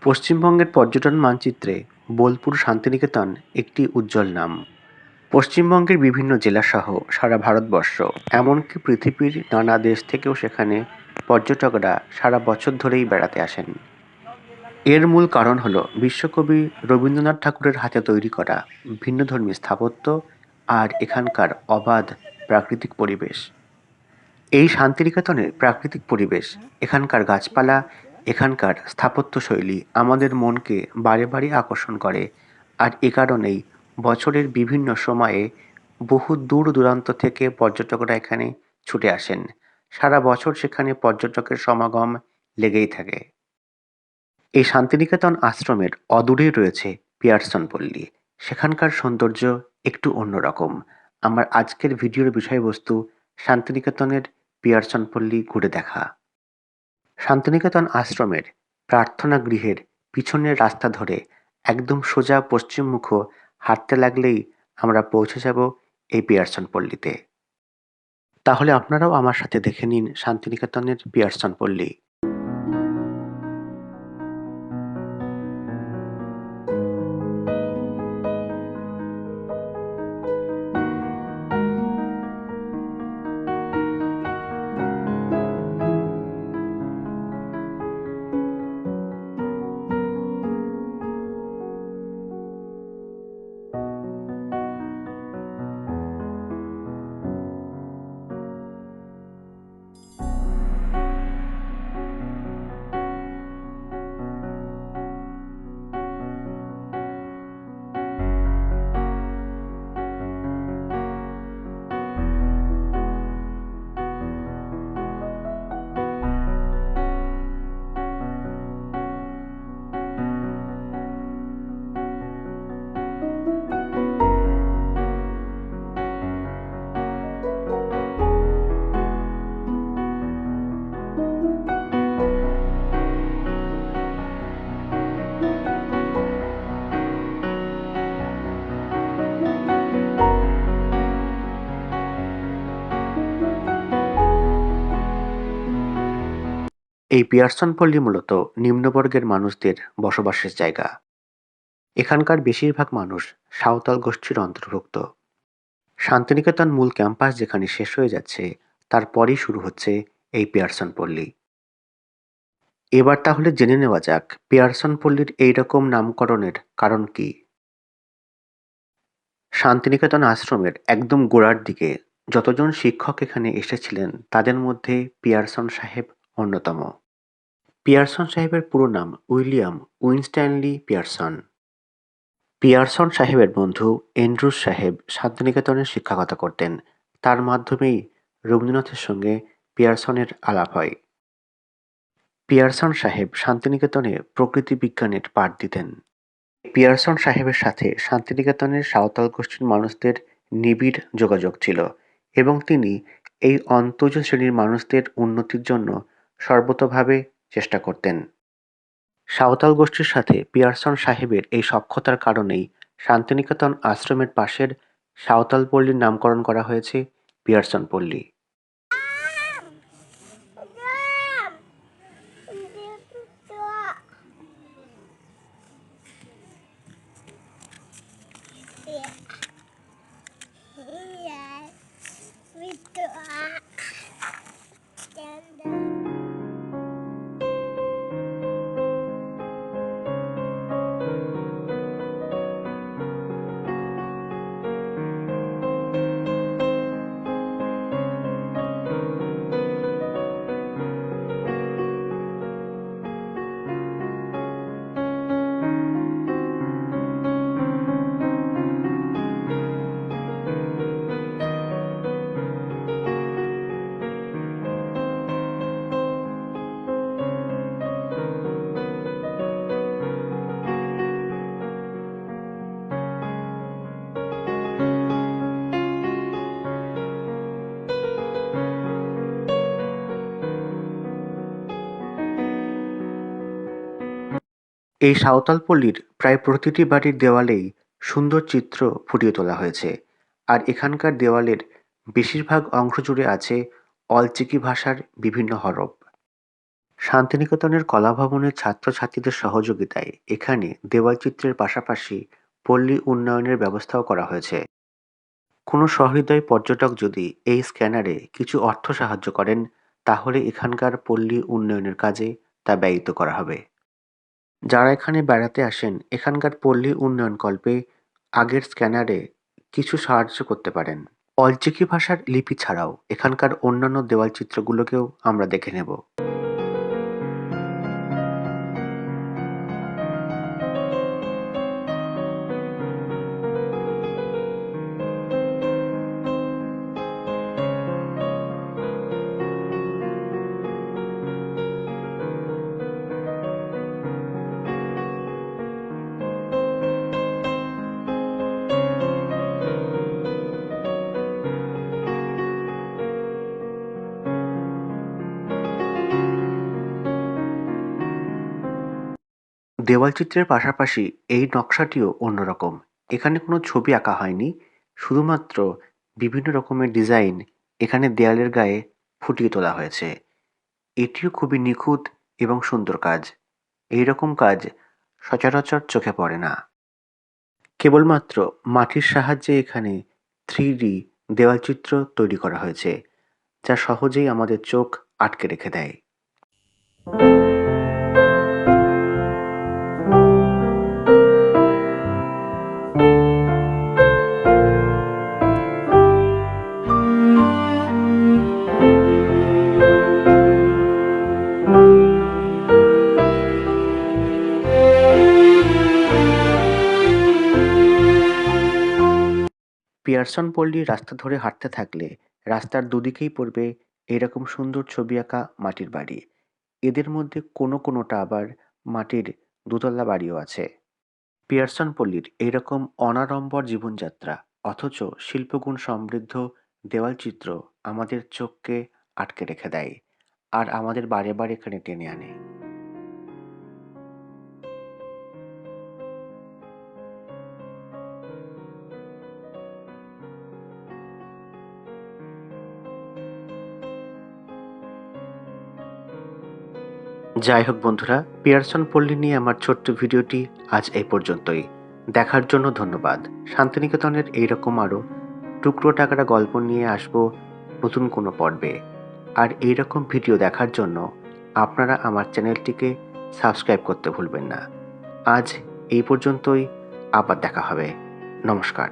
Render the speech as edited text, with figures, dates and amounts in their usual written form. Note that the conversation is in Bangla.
পশ্চিমবঙ্গের পর্যটন মানচিত্রে বোলপুর শান্তিনিকেতন একটি উজ্জ্বল নাম। পশ্চিমবঙ্গের বিভিন্ন জেলাসহ সারা ভারতবর্ষ, এমনকি পৃথিবীর নানা দেশ থেকেও সেখানে পর্যটকরা সারা বছর ধরেই বেড়াতে আসেন। এর মূল কারণ হল বিশ্বকবি রবীন্দ্রনাথ ঠাকুরের হাতে তৈরি করা ভিন্নধর্মী স্থাপত্য আর এখানকার অবাধ প্রাকৃতিক পরিবেশ। এই শান্তিনিকেতনের প্রাকৃতিক পরিবেশ, এখানকার গাছপালা, এখানকার স্থাপত্যশৈলী আমাদের মনকে বারে বারে আকর্ষণ করে। আর এ কারণেই বছরের বিভিন্ন সময়ে বহু দূর দূরান্ত থেকে পর্যটকরা এখানে ছুটে আসেন। সারা বছর সেখানে পর্যটকের সমাগম লেগেই থাকে। এই শান্তিনিকেতন আশ্রমের অদূরেই রয়েছে পিয়ারসন পল্লী। সেখানকার সৌন্দর্য একটু অন্যরকম। আমার আজকের ভিডিওর বিষয়বস্তু শান্তিনিকেতনের পিয়ারসন পল্লী ঘুরে দেখা। শান্তিনিকেতন আশ্রমের প্রার্থনা গৃহের পিছনের রাস্তা ধরে একদম সোজা পশ্চিমমুখ হাঁটতে লাগলেই আমরা পৌঁছে যাব এই পিয়ারসন পল্লীতে। তাহলে আপনারাও আমার সাথে দেখে নিন শান্তিনিকেতনের পিয়ারসন পল্লী। এই পিয়ারসন পল্লী মূলত নিম্নবর্গের মানুষদের বসবাসের জায়গা। এখানকার বেশিরভাগ মানুষ সাঁওতাল গোষ্ঠীর অন্তর্ভুক্ত। শান্তিনিকেতন মূল ক্যাম্পাস যেখানে শেষ হয়ে যাচ্ছে, তারপরেই শুরু হচ্ছে এই পিয়ারসন পল্লী। এবার তাহলে জেনে নেওয়া যাক পিয়ারসন পল্লীর এইরকম নামকরণের কারণ কি। শান্তিনিকেতন আশ্রমের একদম গোড়ার দিকে যতজন শিক্ষক এখানে এসেছিলেন তাদের মধ্যে পিয়ারসন সাহেব অন্যতম। পিয়ারসন সাহেবের পুরো নাম উইলিয়াম উইনস্ট্যানলি পিয়ারসন। পিয়ারসন সাহেবের বন্ধু অ্যান্ড্রুজ সাহেব শান্তিনিকেতনে শিক্ষকতা করতেন। তার মাধ্যমেই রবীন্দ্রনাথের সঙ্গে পিয়ারসনের আলাপ হয়। পিয়ারসন সাহেব শান্তিনিকেতনে প্রকৃতি বিজ্ঞানের পাঠ দিতেন। পিয়ারসন সাহেবের সাথে শান্তিনিকেতনের সাঁওতাল গোষ্ঠীর মানুষদের নিবিড় যোগাযোগ ছিল এবং তিনি এই অন্তজ শ্রেণীর মানুষদের উন্নতির জন্য সর্বতোভাবে চেষ্টা করতেন। সাঁওতাল গোষ্ঠীর সাথে পিয়ারসন সাহেবের এই সখ্যতার কারণেই শান্তিনিকেতন আশ্রমের পাশের সাঁওতাল পল্লীর নামকরণ করা হয়েছে পিয়ারসন পল্লী। এই সাঁওতাল পল্লীর প্রায় প্রতিটি বাড়ির দেওয়ালেই সুন্দর চিত্র ফুটিয়ে তোলা হয়েছে। আর এখানকার দেওয়ালের বেশিরভাগ অংশ জুড়ে আছে অলচিকি ভাষার বিভিন্ন হরফ। শান্তিনিকেতনের কলাভবনের ছাত্রছাত্রীদের সহযোগিতায় এখানে দেওয়ালচিত্রের পাশাপাশি পল্লী উন্নয়নের ব্যবস্থাও করা হয়েছে। কোনো সহৃদয় পর্যটক যদি এই স্ক্যানারে কিছু অর্থ সাহায্য করেন, তাহলে এখানকার পল্লী উন্নয়নের কাজে তা ব্যয়িত করা হবে। যারা এখানে বেড়াতে আসেন, এখানকার পল্লী উন্নয়নকল্পে আগের স্ক্যানারে কিছু সাহায্য করতে পারেন। অলচিকি ভাষার লিপি ছাড়াও এখানকার অন্যান্য দেওয়ালচিত্রগুলোকেও আমরা দেখে নেব। দেওয়ালচিত্রের পাশাপাশি এই নকশাটিও অন্যরকম। এখানে কোনো ছবি আঁকা হয়নি, শুধুমাত্র বিভিন্ন রকমের ডিজাইন এখানে দেয়ালের গায়ে ফুটিয়ে তোলা হয়েছে। এটিও খুবই নিখুঁত এবং সুন্দর কাজ। এই রকম কাজ সচরাচর চোখে পড়ে না। কেবলমাত্র মাটির সাহায্যে এখানে 3D দেওয়ালচিত্র তৈরি করা হয়েছে, যা সহজেই আমাদের চোখ আটকে রেখে দেয়। পিয়ারসন পল্লীর রাস্তা ধরে হাঁটতে থাকলে রাস্তার দুদিকেই পড়বে এরকম সুন্দর ছবি আঁকা মাটির বাড়ি। এদের মধ্যে কোনোটা আবার মাটির দোতলা বাড়িও আছে। পিয়ারসন পল্লীর এইরকম অনাড়ম্বর জীবনযাত্রা অথচ শিল্পগুণ সমৃদ্ধ দেওয়ালচিত্র আমাদের চোখকে আটকে রেখে দেয় আর আমাদের বারে বারে এখানে টেনে আনে। যাই হোক বন্ধুরা, পিয়ারসন পল্লী নিয়ে আমার ছোট্ট ভিডিওটি আজ এই পর্যন্তই। দেখার জন্য ধন্যবাদ। শান্তিনিকেতনের এইরকম আরও টুকরো টাকরা গল্প নিয়ে আসবো নতুন কোনো পর্বে। আর এইরকম ভিডিও দেখার জন্য আপনারা আমার চ্যানেলটিকে সাবস্ক্রাইব করতে ভুলবেন না। আজ এই পর্যন্তই, আবার দেখা হবে। নমস্কার।